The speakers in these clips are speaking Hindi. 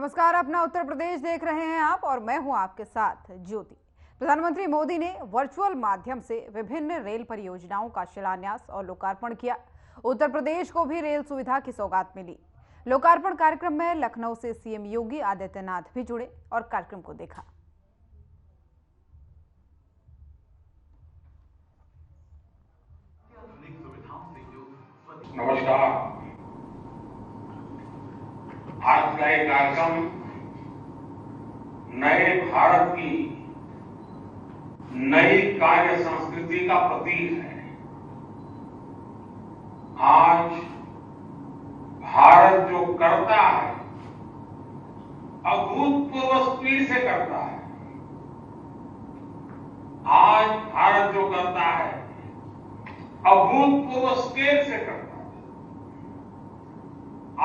नमस्कार, अपना उत्तर प्रदेश देख रहे हैं आप और मैं हूं आपके साथ ज्योति। प्रधानमंत्री मोदी ने वर्चुअल माध्यम से विभिन्न रेल परियोजनाओं का शिलान्यास और लोकार्पण किया। उत्तर प्रदेश को भी रेल सुविधा की सौगात मिली। लोकार्पण कार्यक्रम में लखनऊ से सीएम योगी आदित्यनाथ भी जुड़े और कार्यक्रम को देखा। नमस्कार। आज का ये कार्यक्रम नए भारत की नई कार्य संस्कृति का प्रतीक है। आज भारत जो करता है अभूतपूर्व स्पीड से करता है। आज भारत जो करता है अभूतपूर्व स्केल से करता है।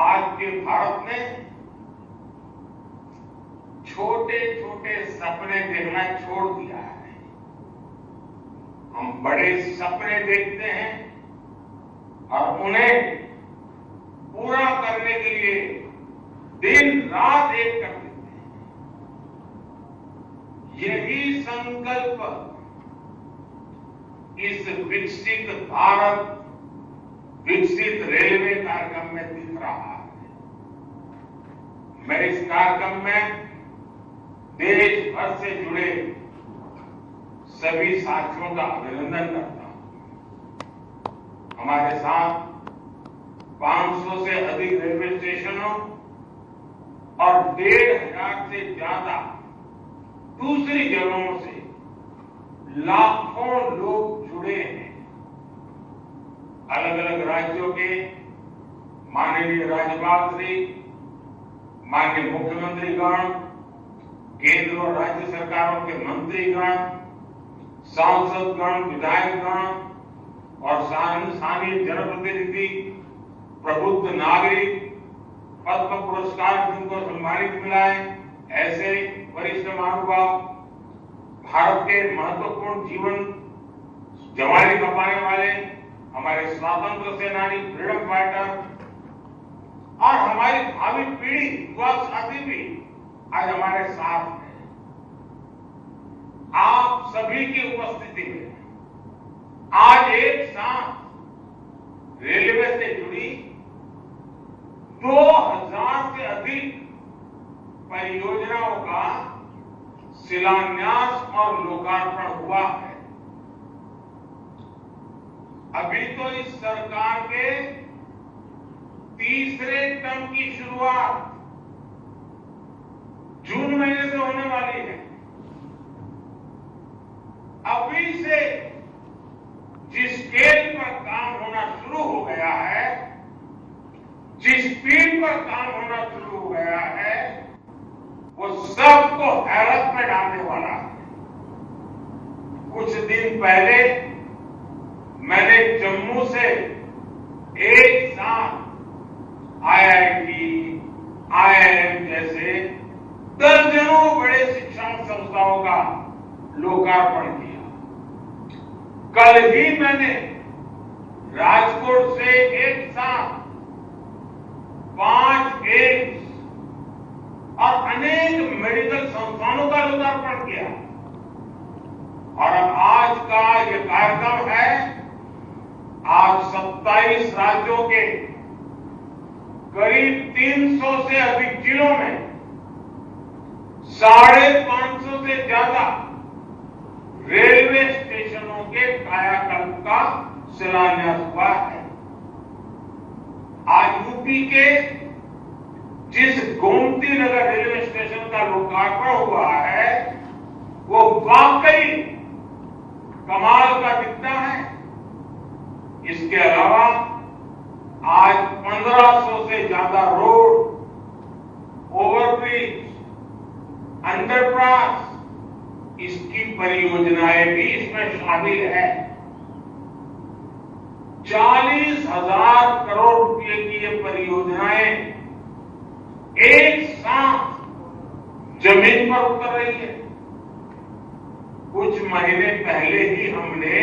आज के भारत ने छोटे छोटे सपने देखना छोड़ दिया है। हम बड़े सपने देखते हैं और उन्हें पूरा करने के लिए दिन रात एक कर देते हैं। यही संकल्प इस विकसित भारत विकसित रेलवे कार्यक्रम में दिख रहा है। मैं इस कार्यक्रम में देश भर से जुड़े सभी साथियों का अभिनंदन करता हूं। हमारे साथ 500 से अधिक रेलवे स्टेशनों और 1,500 से ज्यादा दूसरी जगहों से लाखों लोग जुड़े हैं। अलग अलग राज्यों के माननीय राज्यपाल श्री, माननीय मुख्यमंत्रीगण, केंद्र और राज्य सरकारों के मंत्रीगण, सांसदगण, विधायकगण और स्थानीय जनप्रतिनिधि, प्रबुद्ध नागरिक, पद्म पुरस्कार जिनको सम्मानित मिला है, ऐसे वरिष्ठ महानुभाव, भारत के महत्वपूर्ण जीवन ज्वाली खपाने वाले हमारे स्वतंत्र सेनानी, फ्रीडम फाइटर और हमारी भावी पीढ़ी, युवा साथी भी आज हमारे साथ हैं। आप सभी की उपस्थिति में आज एक साथ रेलवे से जुड़ी 2000 से अधिक परियोजनाओं का शिलान्यास और लोकार्पण हुआ है। अभी तो इस सरकार के तीसरे टर्म की शुरुआत जून महीने से होने वाली है। अभी से जिस स्केल पर काम होना शुरू हो गया है, जिस स्पीड पर काम होना शुरू हो गया है, वो सबको हैरत में डालने वाला है। कुछ दिन पहले मैंने जम्मू से एक साथ आईआईटी, आईआईएम जैसे दर्जनों बड़े शिक्षण संस्थाओं का लोकार्पण किया। कल ही मैंने राजकोट से एक साथ 5 एम्स और अनेक मेडिकल संस्थानों का लोकार्पण किया। और अब आज का ये कार्यक्रम है, आज 27 राज्यों के करीब 300 से अधिक जिलों में 550 से ज्यादा रेलवे स्टेशनों के कायाकल्प का शिलान्यास हुआ है। आज यूपी के जिस गोमती नगर रेलवे स्टेशन का लोकार्पण हुआ है, वो वाकई कमाल का दिखता है। इसके अलावा आज 1500 से ज्यादा रोड, ओवरब्रिज, अंडरपास, इसकी परियोजनाएं भी इसमें शामिल है। 40,000 करोड़ रुपए की ये परियोजनाएं एक साथ जमीन पर उतर रही है। कुछ महीने पहले ही हमने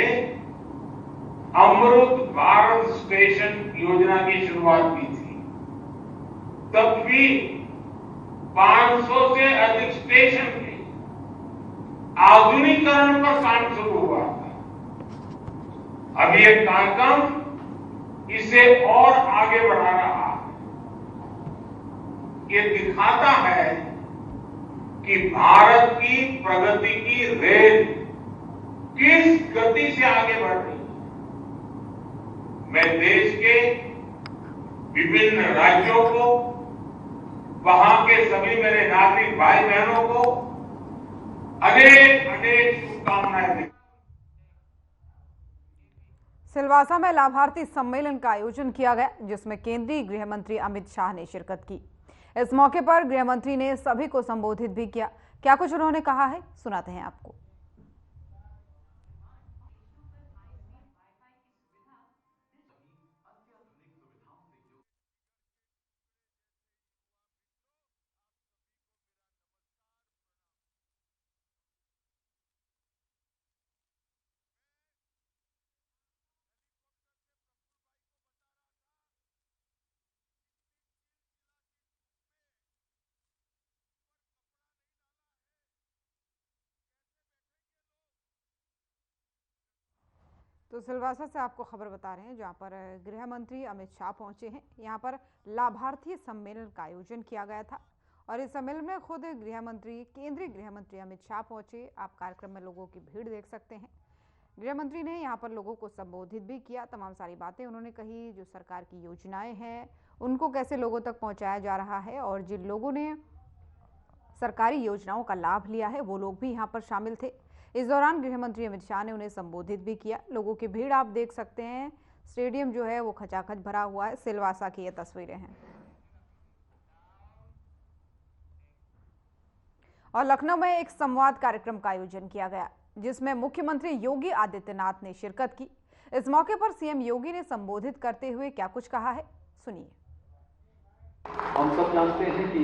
अमृत भारत स्टेशन योजना की शुरुआत की थी। तब भी 500 से अधिक स्टेशन के आधुनिकीकरण पर काम शुरू हुआ था। अब ये कार्यक्रम इसे और आगे बढ़ा रहा है। ये दिखाता है कि भारत की प्रगति की रेल किस गति से आगे बढ़ रही है। मैं देश के विभिन्न राज्यों को, वहां के सभी मेरे नागरिक भाई बहनों को अनेक अनेक शुभकामनाएं देता हूं। सिलवासा में लाभार्थी सम्मेलन का आयोजन किया गया, जिसमें केंद्रीय गृह मंत्री अमित शाह ने शिरकत की। इस मौके पर गृह मंत्री ने सभी को संबोधित भी किया। क्या कुछ उन्होंने कहा है, सुनाते हैं आपको। तो सिलवासा से आपको खबर बता रहे हैं, जहां पर गृह मंत्री अमित शाह पहुंचे हैं। यहां पर लाभार्थी सम्मेलन का आयोजन किया गया था और इस सम्मेलन में खुद केंद्रीय गृह मंत्री अमित शाह पहुंचे। आप कार्यक्रम में लोगों की भीड़ देख सकते हैं। गृह मंत्री ने यहां पर लोगों को संबोधित भी किया। तमाम सारी बातें उन्होंने कही, जो सरकार की योजनाएं हैं उनको कैसे लोगों तक पहुंचाया जा रहा है, और जिन लोगों ने सरकारी योजनाओं का लाभ लिया है वो लोग भी यहाँ पर शामिल थे। इस दौरान गृह मंत्री अमित शाह ने उन्हें संबोधित भी किया। लोगों की भीड़ आप देख सकते हैं। स्टेडियम जो है वो खचाखच भरा हुआ है। सिलवासा की ये तस्वीरें हैं। और लखनऊ में एक संवाद कार्यक्रम का आयोजन किया गया, जिसमें मुख्यमंत्री योगी आदित्यनाथ ने शिरकत की। इस मौके पर सीएम योगी ने संबोधित करते हुए क्या कुछ कहा है, सुनिए। हम सब जानते हैं कि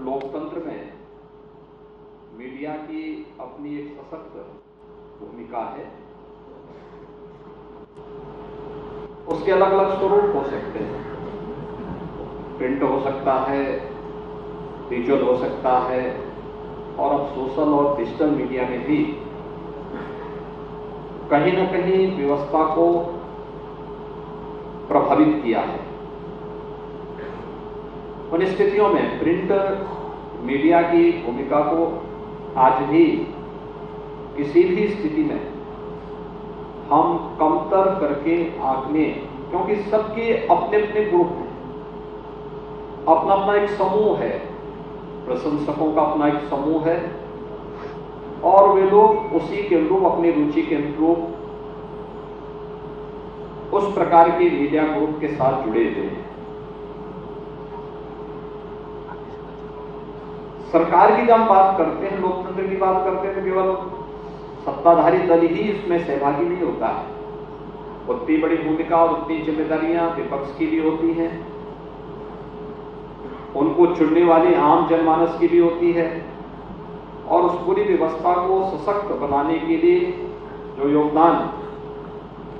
लोकतंत्र में मीडिया की अपनी एक सशक्त भूमिका है। उसके अलग अलग स्वरूप हो सकते हैं। प्रिंट हो सकता है, विजुअल हो सकता है, और अब सोशल और डिजिटल मीडिया में भी कहीं न कहीं व्यवस्था को प्रभावित किया है। उन स्थितियों में प्रिंट मीडिया की भूमिका को आज भी किसी भी स्थिति में हम कमतर करके आंकने, क्योंकि सबके अपने अपने ग्रुप हैं, अपना अपना एक समूह है, प्रशंसकों का अपना एक समूह है, और वे लोग उसी के अनुरूप, अपनी रुचि के अनुरूप उस प्रकार के मीडिया ग्रुप के साथ जुड़े हुए हैं। सरकार की जब हम बात करते हैं, लोकतंत्र की बात करते हैं, तो केवल सत्ताधारी दल ही इसमें सहभागी नहीं होता है। उतनी बड़ी भूमिका और उतनी जिम्मेदारियां विपक्ष की भी होती हैं, उनको चुनने वाले आम जनमानस की भी होती है, और उस पूरी व्यवस्था को सशक्त बनाने के लिए जो योगदान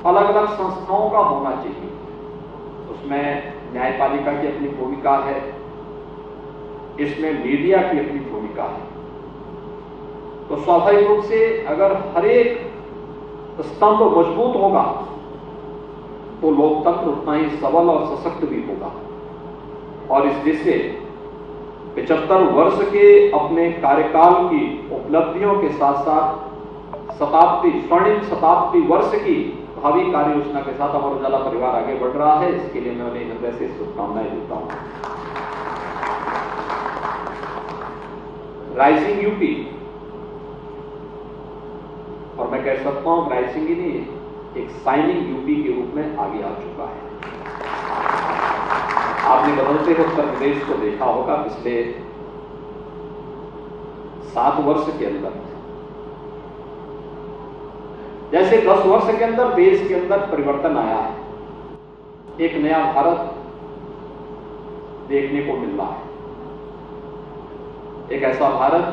अलग अलग संस्थाओं का होना चाहिए, उसमें न्यायपालिका की अपनी भूमिका है, इसमें मीडिया की अपनी भूमिका है। तो स्वाभाविक रूप से अगर हर एक स्तंभ मजबूत होगा तो लोकतंत्र उतना ही सबल और सशक्त भी होगा। और इस दृष्टि से 75 वर्ष के अपने कार्यकाल की उपलब्धियों के साथ साथ स्वर्णिम शताब्दी वर्ष की भावी कार्य योजना के साथ अमर उजाला परिवार आगे बढ़ रहा है। इसके लिए मैं उन्हें हृदय से शुभकामनाएं देता हूं। राइजिंग यूपी, और मैं कह सकता हूं राइजिंग ही नहीं, एक शाइनिंग यूपी के रूप में आगे आ चुका है। आपने बदलते हुए उत्तर प्रदेश को देखा होगा पिछले 7 वर्ष के अंदर, जैसे 10 वर्ष के अंदर देश के अंदर परिवर्तन आया है। एक नया भारत देखने को मिल रहा है, एक ऐसा भारत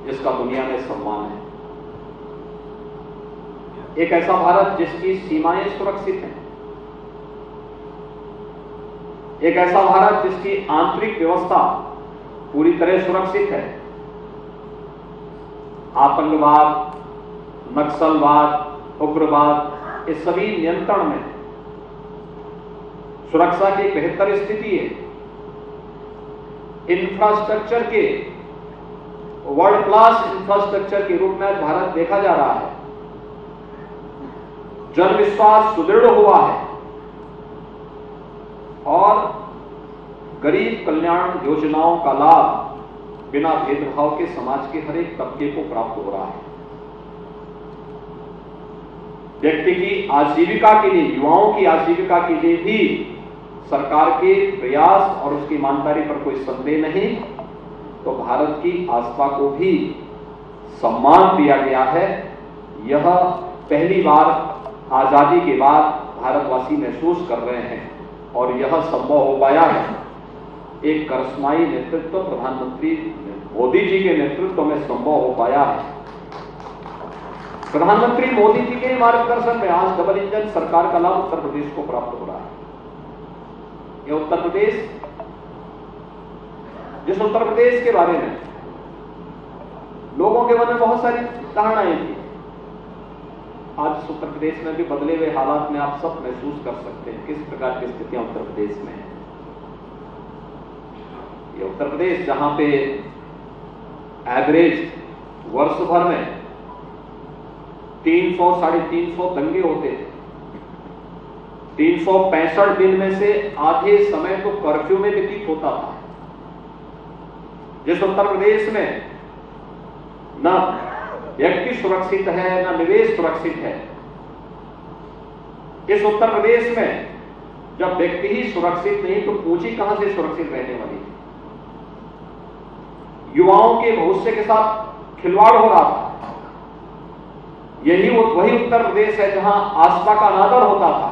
जिसका दुनिया में सम्मान है, एक ऐसा भारत जिसकी सीमाएं सुरक्षित हैं, एक ऐसा भारत जिसकी आंतरिक व्यवस्था पूरी तरह सुरक्षित है। आतंकवाद, नक्सलवाद, उग्रवाद, इस सभी नियंत्रण में सुरक्षा की बेहतर स्थिति है। इंफ्रास्ट्रक्चर के वर्ल्ड क्लास इंफ्रास्ट्रक्चर के रूप में भारत देखा जा रहा है। जन विश्वास सुदृढ़ हुआ है और गरीब कल्याण योजनाओं का लाभ बिना भेदभाव के समाज के हर एक तबके को प्राप्त हो रहा है। व्यक्ति की आजीविका के लिए, युवाओं की आजीविका के लिए भी सरकार के प्रयास और उसकी ईमानदारी पर कोई संदेह नहीं। तो भारत की आस्था को भी सम्मान दिया गया है। यह पहली बार आजादी के बाद भारतवासी महसूस कर रहे हैं और यह संभव हो पाया है एक करिश्माई नेतृत्व प्रधानमंत्री मोदी जी के नेतृत्व में संभव हो पाया है। प्रधानमंत्री मोदी जी के मार्गदर्शन में आज डबल इंजन सरकार का लाभ उत्तर प्रदेश को प्राप्त हो रहा है। यह उत्तर प्रदेश, जिस उत्तर प्रदेश के बारे में लोगों के मन में बहुत सारी धारणाएं थी, आज इस उत्तर प्रदेश में भी बदले हुए हालात में आप सब महसूस कर सकते हैं किस प्रकार की स्थितियां उत्तर प्रदेश में है। ये उत्तर प्रदेश जहां पे एवरेज वर्ष भर में 300 साढ़े 300 दंगे होते थे। 365 दिन में से आधे समय तो कर्फ्यू में व्यतीत होता था। जिस उत्तर प्रदेश में न व्यक्ति सुरक्षित है न निवेश सुरक्षित है, इस उत्तर प्रदेश में जब व्यक्ति ही सुरक्षित नहीं तो पूंजी कहां से सुरक्षित रहने वाली है। युवाओं के भविष्य के साथ खिलवाड़ हो रहा था। वही उत्तर प्रदेश है जहां आस्था का अनादर होता था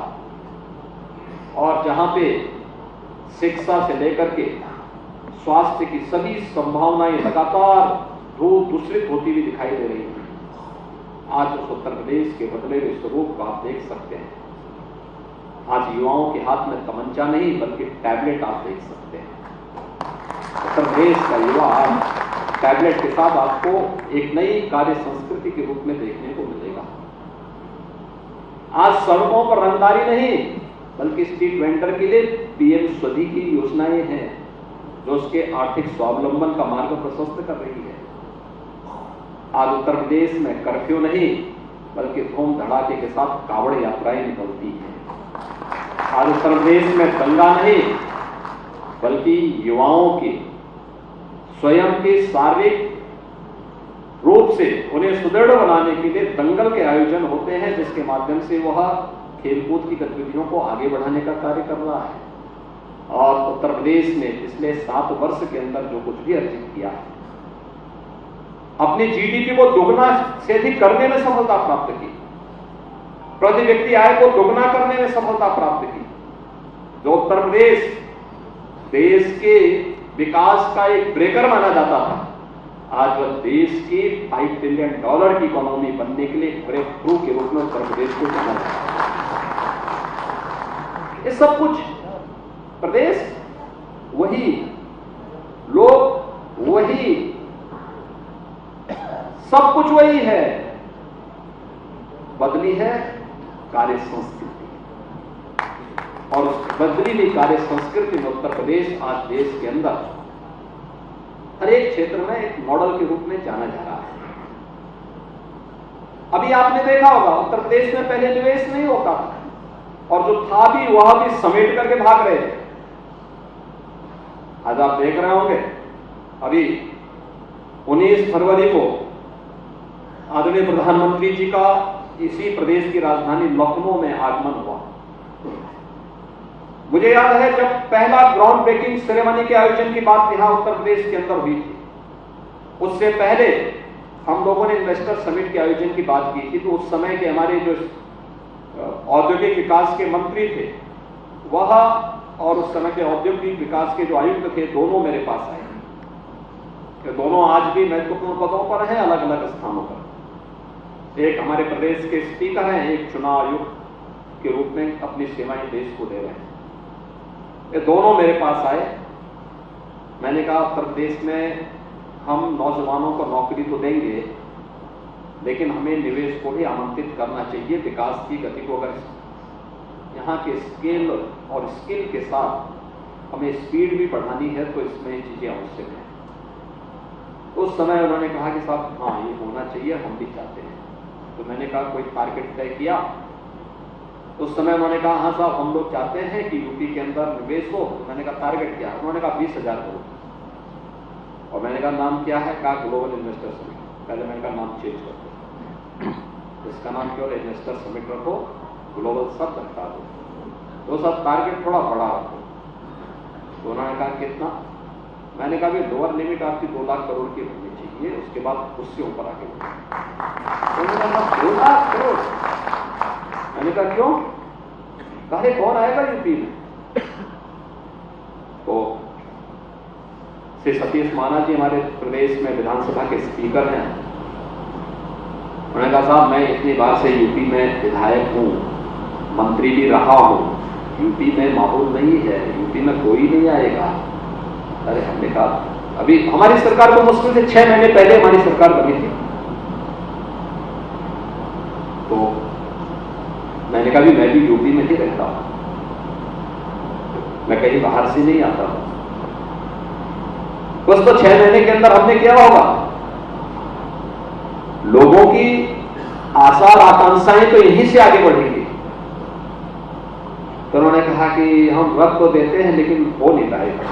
और जहां पे शिक्षा से लेकर के स्वास्थ्य की सभी संभावनाएं लगातार दूषित होती हुई दिखाई दे रही हैं। आज उस उत्तर प्रदेश के बदले हुए स्वरूप को आप देख सकते हैं। आज युवाओं के हाथ में तमंचा नहीं बल्कि टैबलेट आप देख सकते हैं। उत्तर प्रदेश का युवा टैबलेट के साथ आपको एक नई कार्य संस्कृति के रूप में देखने को मिलेगा। आज सड़कों पर रंगदारी नहीं बल्कि स्ट्रीट वेंडर के लिए पीएम स्वनिधि की योजनाएं हैं जो उसके आर्थिक स्वावलंबन का मार्ग प्रशस्त कर रही है। आज उत्तर प्रदेश में कर्फ्यू नहीं बल्कि धूम धड़ाके के साथ कावड़ यात्राएं निकलती हैं। आज उत्तर प्रदेश में दंगा नहीं बल्कि युवाओं के स्वयं के शारीरिक रूप से उन्हें सुदृढ़ बनाने के लिए दंगल के आयोजन होते हैं जिसके माध्यम से वह खेलकूद की गतिविधियों को आगे बढ़ाने का कार्य कर रहा है। और उत्तर प्रदेश ने पिछले 7 वर्ष के अंदर जो कुछ भी अर्जित किया है, अपनी जीडीपी को दोगुना से अधिक करने में सफलता प्राप्त की, प्रति व्यक्ति आय को दोगुना करने में सफलता प्राप्त की। जो उत्तर प्रदेश देश के विकास का एक ब्रेकर माना जाता था, आज वह देश के $5 ट्रिलियन की इकोनॉमी बनने के लिए ब्रेक थ्रू के रूप में उत्तर प्रदेश को जाना जाता है। ये सब कुछ प्रदेश वही, लोग वही, सब कुछ वही है, बदली है कार्य संस्कृति। और उस बदली हुई कार्य संस्कृति में उत्तर प्रदेश आज देश के अंदर हर एक क्षेत्र में एक मॉडल के रूप में जाना जा रहा है। अभी आपने देखा होगा उत्तर प्रदेश में पहले निवेश नहीं होता था और जो था भी वह भी समेट करके भाग रहे थे। आज आप देख रहे होंगे अभी 19 फरवरी को आदरणीय प्रधानमंत्री जी का इसी प्रदेश की राजधानी लखनऊ में आगमन हुआ। मुझे याद है जब पहला ग्राउंड ब्रेकिंग सेरेमनी के आयोजन की बात यहां उत्तर प्रदेश के अंदर हुई थी, उससे पहले हम लोगों ने इन्वेस्टर समिट के आयोजन की बात की थी। तो उस समय के हमारे जो औद्योगिक विकास के मंत्री थे वह और उस समय के औद्योगिक विकास के जो आयुक्त थे दोनों मेरे पास आए। ये दोनों आज भी महत्वपूर्ण पदों पर हैं, अलग अलग स्थानों पर। एक हमारे प्रदेश के स्पीकर हैं, एक चुनाव आयुक्त के रूप में अपनी सेवाएं देश को दे रहे हैं। ये दोनों मेरे पास आए मैंने कहा उत्तर प्रदेश में हम नौजवानों को नौकरी तो देंगे, लेकिन हमें निवेश को भी आमंत्रित करना चाहिए। विकास की गति को अगर यहाँ के स्केल और स्किल के साथ हमें स्पीड भी बढ़ानी है तो इसमें ये चीजें आवश्यक हैं। उस समय उन्होंने कहा कि साहब हाँ ये होना चाहिए, हम भी चाहते हैं। तो मैंने कहा कोई टारगेट तय किया? उस समय उन्होंने कहा हाँ साहब हम लोग चाहते हैं कि यूपी के अंदर निवेश हो। मैंने कहा टारगेट क्या? उन्होंने कहा 20,000 करोड़। और मैंने कहा नाम क्या है? कहा ग्लोबल इन्वेस्टर समिट। पहले मैंने कहा नाम चेंज कर दो, इसका नाम केवल इन्वेस्टर समिट रखो, ग्लोबल शब्द हटा दो, तो सब टारगेट थोड़ा बड़ा रखो। तो उन्होंने कहा कितना? मैंने कहा भी लोअर लिमिट आपकी 2 लाख करोड़ की होनी चाहिए, उसके बाद उससे ऊपर आगे बढ़ो। उन्होंने कहा 2 लाख करोड़? मैंने कहा क्यों? कहा कौन आएगा यूपी में? तो श्री सतीश माना जी हमारे प्रदेश में विधानसभा के स्पीकर हैं, उन्होंने कहा साहब मैं इतनी बार से यूपी में विधायक हूं, मंत्री भी रहा हूं, यूपी में माहौल नहीं है, यूपी में कोई नहीं आएगा। अरे हमने कहा अभी हमारी सरकार को मुश्किल से 6 महीने पहले हमारी सरकार बनी थी। तो मैंने कहा भी मैं भी यूपी में ही रहता हूं, मैं कहीं बाहर से नहीं आता हूं। बस तो 6 महीने के अंदर हमने किया होगा, लोगों की आशा और आकांक्षाएं तो यहीं से आगे बढ़ेंगी। तो उन्होंने कहा कि हम रख तो देते हैं लेकिन हो नहीं पाएगा।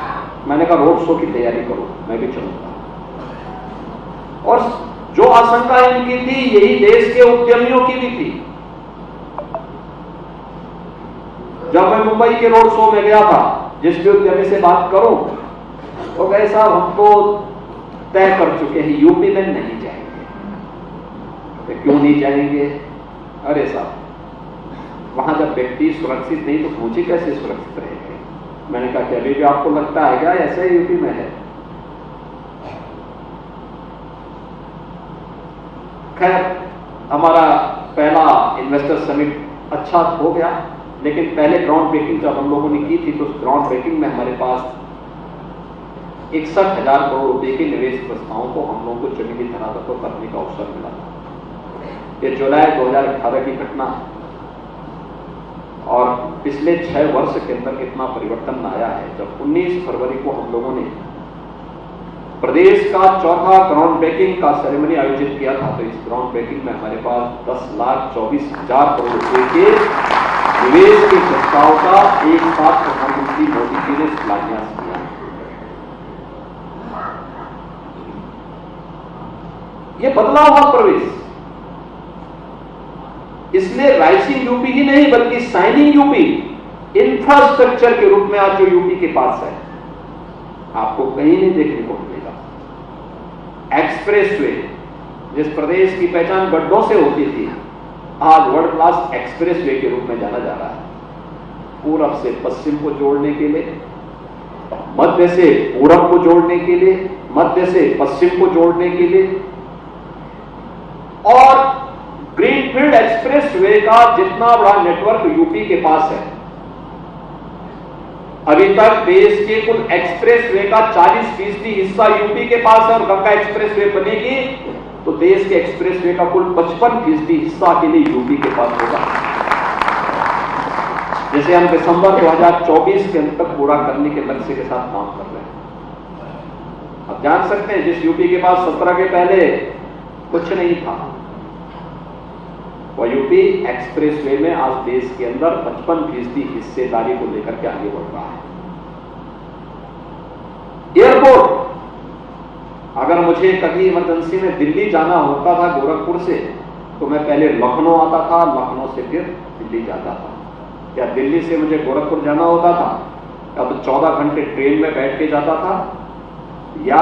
मैंने कहा रोड शो की तैयारी करो, मैं भी चलूंगा। और जो आशंका इनकी थी यही देश के उद्यमियों की भी थी। जब मैं मुंबई के रोड शो में गया था, जिस भी उद्यमी से बात करूं तो कहे साहब हम तो तय कर चुके हैं यूपी में नहीं जाएंगे। तो क्यों नहीं जाएंगे? अरे साहब वहां जब व्यक्ति सुरक्षित नहीं तो पूछे कैसे सुरक्षित रहेंगे? मैंने कहा कि अभी भी आपको लगता है क्या ऐसे यूपी में है? खैर हमारा पहला इन्वेस्टर समिट अच्छा हो गया, लेकिन पहले ग्राउंड ब्रेकिंग जब हम लोगों ने की थी तो उस ग्राउंड ब्रेकिंग में हमारे पास 61,000 करोड़ रुपए के निवेश प्रस्तावों को हम लोगों को जमीनी धरातल पर करने का अवसर मिला था। ये जुलाई 2018 की घटना है और पिछले 6 वर्ष के अंदर कितना परिवर्तन आया है। जब 19 फरवरी को हम लोगों ने प्रदेश का चौथा ग्राउंड ब्रेकिंग का सेरेमनी आयोजित किया था, तो इस ग्राउंड ब्रेकिंग में हमारे पास 10,24,000 करोड़ रुपए के निवेश के प्रस्ताव का एक साथ प्रधानमंत्री मोदी जी ने शिलान्यास किया। ये बदला हुआ प्रवेश, इसलिए राइजिंग यूपी ही नहीं बल्कि शाइनिंग यूपी इंफ्रास्ट्रक्चर के रूप में आज जो यूपी के पास है आपको कहीं नहीं देखने को मिलेगा। एक्सप्रेसवे, जिस प्रदेश की पहचान गड्ढों से होती थी, आज वर्ल्ड क्लास एक्सप्रेसवे के रूप में जाना जा रहा है। पूरब से पश्चिम को जोड़ने के लिए, मध्य से पूरब को जोड़ने के लिए, मध्य से पश्चिम को जोड़ने के लिए, और ग्रीनफील्ड एक्सप्रेसवे का जितना बड़ा नेटवर्क यूपी के पास है। अभी तक देश के कुल एक्सप्रेसवे का 40% हिस्सा यूपी के पास है और गंगा एक्सप्रेसवे बनेगी तो देश के एक्सप्रेसवे का कुल 55% हिस्सा के लिए यूपी के पास होगा, जिसे हम दिसंबर 2024 के अंत तक पूरा करने के लक्ष्य के साथ काम कर रहे हैं। आप जान सकते हैं जिस यूपी के पास 17 के पहले कुछ नहीं था, वह यूपी एक्सप्रेसवे में आज देश के अंदर 55% हिस्सेदारी को लेकर के आगे बढ़ रहा है। एयरपोर्ट, अगर मुझे कभी इमरजेंसी में दिल्ली जाना होता था गोरखपुर से, तो मैं पहले लखनऊ आता था, लखनऊ से फिर दिल्ली जाता था, या दिल्ली से मुझे गोरखपुर जाना होता था या तो 14 घंटे ट्रेन में बैठ के जाता था, या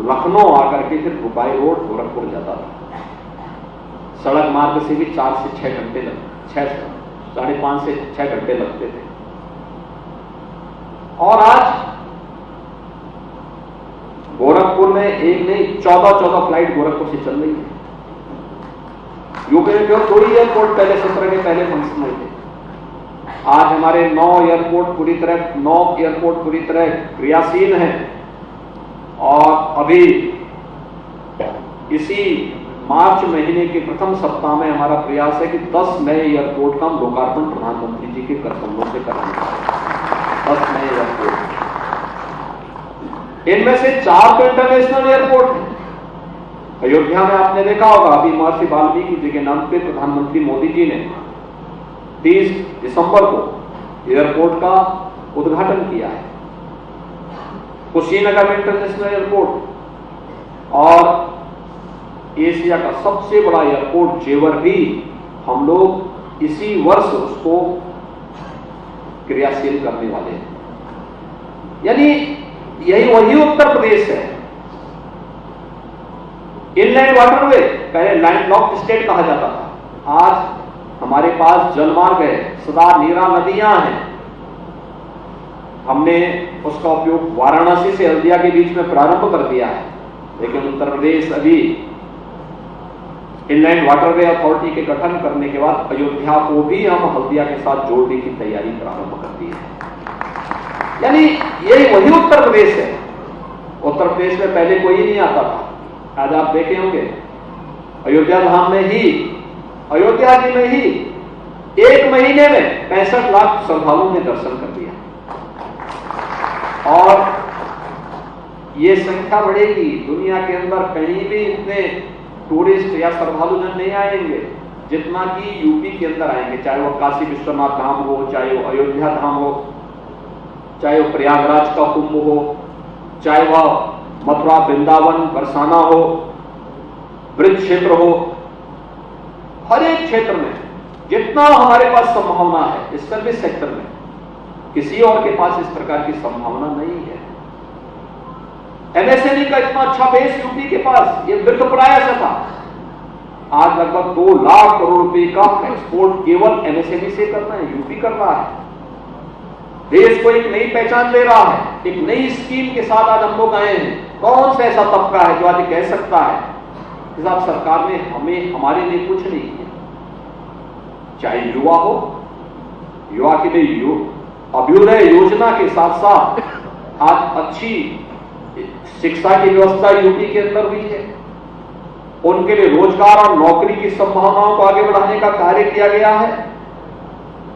लखनऊ आकर के फिर रुपाई रोड गोरखपुर जाता था। सड़क मार्ग से भी 4 से 6 घंटे लगते, 5.5 से 6 घंटे लगते थे। और आज गोरखपुर में एक नहीं 14 फ्लाइट गोरखपुर से चल रही है। यूपी में केवल 2 ही एयरपोर्ट पहले 17 के पहले फंक्शन में थे। आज हमारे 9 एयरपोर्ट पूरी तरह क्रियाशील हैं। और अभी इसी मार्च महीने के प्रथम सप्ताह में हमारा प्रयास है कि 10 नए एयरपोर्ट का हम लोकार्पण प्रधानमंत्री जी के करतव्यों से कराएंगे। 10 नए एयरपोर्ट, इनमें से 4 तो इंटरनेशनल एयरपोर्ट हैं। अयोध्या में आपने देखा होगा, अभी महर्षि वाल्मीकि जी के नाम पे प्रधानमंत्री मोदी जी ने 30 दिसंबर को एयरपोर्ट का उद्घाटन किया है। कुशीनगर में इंटरनेशनल एयरपोर्ट और एशिया का सबसे बड़ा एयरपोर्ट जेवर भी हम लोग इसी वर्ष उसको क्रियाशील करने वाले हैं। यानी यही वही उत्तर प्रदेश है। इनलैंड वाटरवे, पहले लैंडलॉक्ड स्टेट कहा जाता था, आज हमारे पास जलमार्ग है, सदा नीरा नदियां हैं। हमने उसका उपयोग वाराणसी से हल्दिया के बीच में प्रारंभ कर दिया है, लेकिन उत्तर प्रदेश अभी इनलैंड वाटरवे अथॉरिटी के गठन करने के बाद अयोध्या को भी हम हल्दिया के साथ जोड़ने की तैयारी प्रारंभ कर दी है। यानी यही वही उत्तर प्रदेश है। उत्तर प्रदेश में पहले कोई नहीं आता था, आज आप देखे होंगे अयोध्या धाम में ही, अयोध्या जी में ही 1 महीने में 65 लाख श्रद्धालुओं ने दर्शन कर दिया और ये संख्या बढ़ेगी। दुनिया के अंदर कहीं भी इतने टूरिस्ट या श्रद्धालु जन नहीं आएंगे जितना कि यूपी के अंदर आएंगे, चाहे वो काशी विश्वनाथ धाम हो, चाहे वो अयोध्या धाम हो, चाहे वो प्रयागराज का कुंभ हो, चाहे वह मथुरा वृंदावन बरसाना हो, ब्रज क्षेत्र हो। हर एक क्षेत्र में जितना हमारे पास संभावना है इस सर्विस सेक्टर में, किसी और के पास इस प्रकार की संभावना नहीं है। एमएसएमई का इतना अच्छा बेस यूपी के पास, ये मृतप्राय से था। आज लगभग 2 लाख करोड़ रुपए का एक्सपोर्ट केवल एमएसएमई से करना है, यूपी कर रहा है। देश को एक नई पहचान दे रहा है, एक नई स्कीम के साथ आज हम लोग आए हैं। कौन सा ऐसा तबका है जो आज कह सकता है कि साहब सरकार ने हमारे लिए कुछ नहीं किया? चाहे युवा हो, युवा के लिए अभ्युदय योजना के साथ साथ आज अच्छी शिक्षा की व्यवस्था यूपी के अंदर हुई है। उनके लिए रोजगार और नौकरी की संभावनाओं को आगे बढ़ाने का कार्य किया गया है।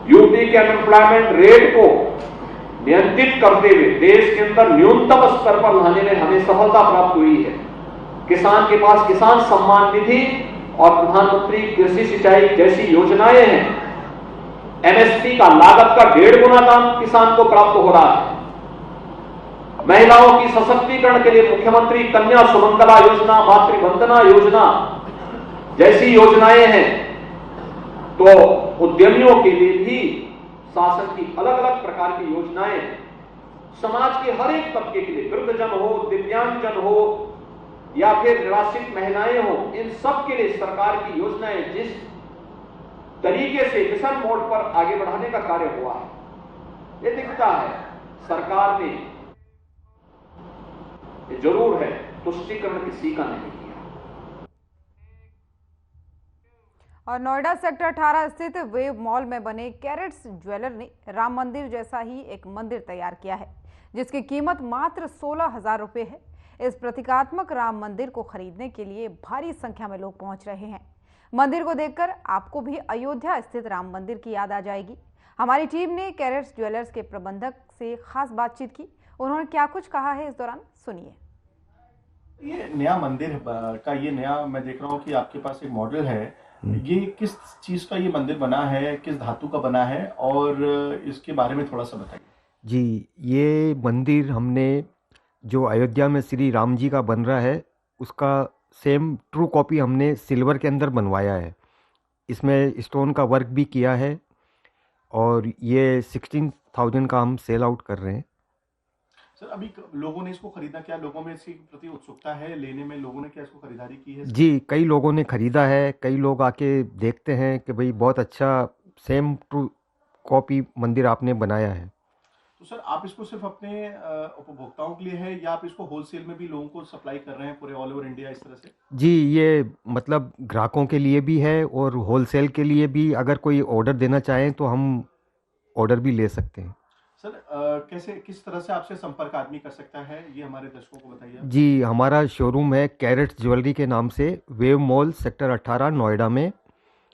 यूपी के अनएम्प्लॉयमेंट रेट को नियंत्रित करते हुए देश के अंदर न्यूनतम स्तर पर लाने में हमें सफलता प्राप्त हुई है। किसान के पास किसान सम्मान निधि और प्रधानमंत्री कृषि सिंचाई जैसी योजनाएं हैं। एमएसपी का लागत का 1.5 गुना दाम किसान को प्राप्त हो रहा है। महिलाओं की सशक्तिकरण के लिए मुख्यमंत्री कन्या सुमंगला योजना, मातृवंदना योजना जैसी योजनाएं हैं। तो उद्यमियों के लिए भी शासन की अलग अलग प्रकार की योजनाएं समाज के हर एक तबके के लिए, वृद्धजन हो, दिव्यांगजन हो या फिर निराश्रित महिलाएं हो, इन सब के लिए सरकार की योजनाएं जिस तरीके से मिशन मोड पर आगे बढ़ाने का कार्य हुआ है, ये दिखता है सरकार ने जरूर है तुष्टीकरण किसी का नहीं किया। और नोएडा सेक्टर 18 स्थित वेव मॉल में बने कैरेट्स ज्वेलर ने राम मंदिर जैसा ही एक मंदिर तैयार किया है, जिसकी कीमत मात्र 16,000 रुपए है। इस प्रतीकात्मक राम मंदिर को खरीदने के लिए भारी संख्या में लोग पहुंच रहे हैं। मंदिर को देखकर आपको भी अयोध्या स्थित राम मंदिर की याद आ जाएगी। हमारी टीम ने कैरेट्स ज्वेलर्स के प्रबंधक से खास बातचीत की। उन्होंने क्या कुछ कहा है, इस दौरान सुनिए। ये नया मंदिर का ये नया मैं देख रहा हूँ कि आपके पास एक मॉडल है। ये किस चीज का ये मंदिर बना है, किस धातु का बना है और इसके बारे में थोड़ा सा बताइए। जी, ये मंदिर हमने जो अयोध्या में श्री राम जी का बन रहा है उसका सेम ट्रू कॉपी हमने सिल्वर के अंदर बनवाया है। इसमें स्टोन का वर्क भी किया है और ये 16,000 का हम सेल आउट कर रहे हैं। सर, अभी लोगों ने इसको खरीदा, क्या लोगों में इसके प्रति उत्सुकता है लेने में? लोगों ने क्या इसको खरीदारी की है? जी, कई लोगों ने ख़रीदा है। कई लोग आके देखते हैं कि भाई बहुत अच्छा सेम ट्रू कॉपी मंदिर आपने बनाया है। तो सर, आप इसको सिर्फ अपने उपभोक्ताओं के लिए है या आप इसको होलसेल में भी लोगों को सप्लाई कर रहे हैं पूरे ऑल ओवर इंडिया इस तरह से? जी, ये मतलब ग्राहकों के लिए भी है और होलसेल के लिए भी। अगर कोई ऑर्डर देना चाहें तो हम ऑर्डर भी ले सकते हैं। सर कैसे किस तरह से आपसे संपर्क आदमी कर सकता है, ये हमारे दर्शकों को बताइए आप। जी, हमारा शोरूम है कैरेट्स ज्वेलरी के नाम से, वेव मॉल सेक्टर 18 नोएडा में।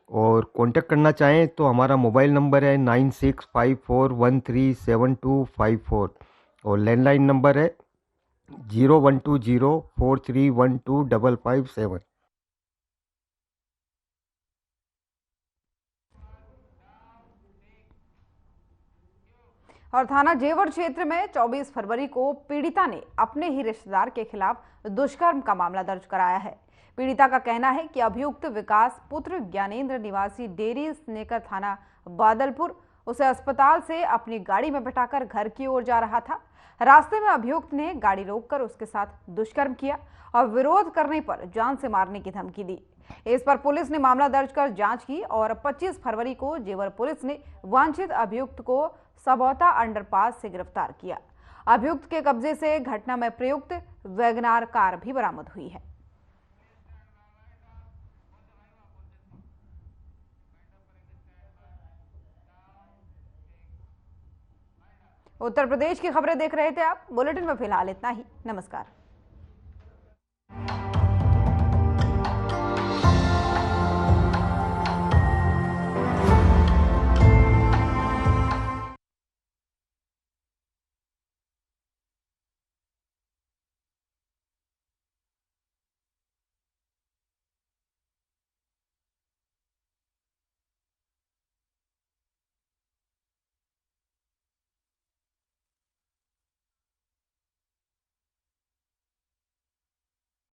और कांटेक्ट करना चाहें तो हमारा मोबाइल नंबर है 9654137254 और लैंडलाइन नंबर है 012043125557। और थाना जेवर क्षेत्र में 24 फरवरी को पीड़िता ने अपने ही रिश्तेदार के खिलाफ दुष्कर्म का मामला दर्ज कराया है। पीड़िता का कहना है कि अभियुक्त विकास पुत्र ज्ञानेंद्र निवासी डेरी स्नेकर थाना बादलपुर उसे अस्पताल से अपनी गाड़ी में बिठाकर घर की ओर जा रहा था। रास्ते में अभियुक्त ने गाड़ी रोककर उसके साथ दुष्कर्म किया और विरोध करने पर जान से मारने की धमकी दी। इस पर पुलिस ने मामला दर्ज कर जांच की और 25 फरवरी को जेवर पुलिस ने वांछित अभियुक्त को सबौता अंडरपास से गिरफ्तार किया। अभियुक्त के कब्जे से घटना में प्रयुक्त वैगनार कार भी बरामद हुई है। उत्तर प्रदेश की खबरें देख रहे थे आप। बुलेटिन में फिलहाल इतना ही। नमस्कार।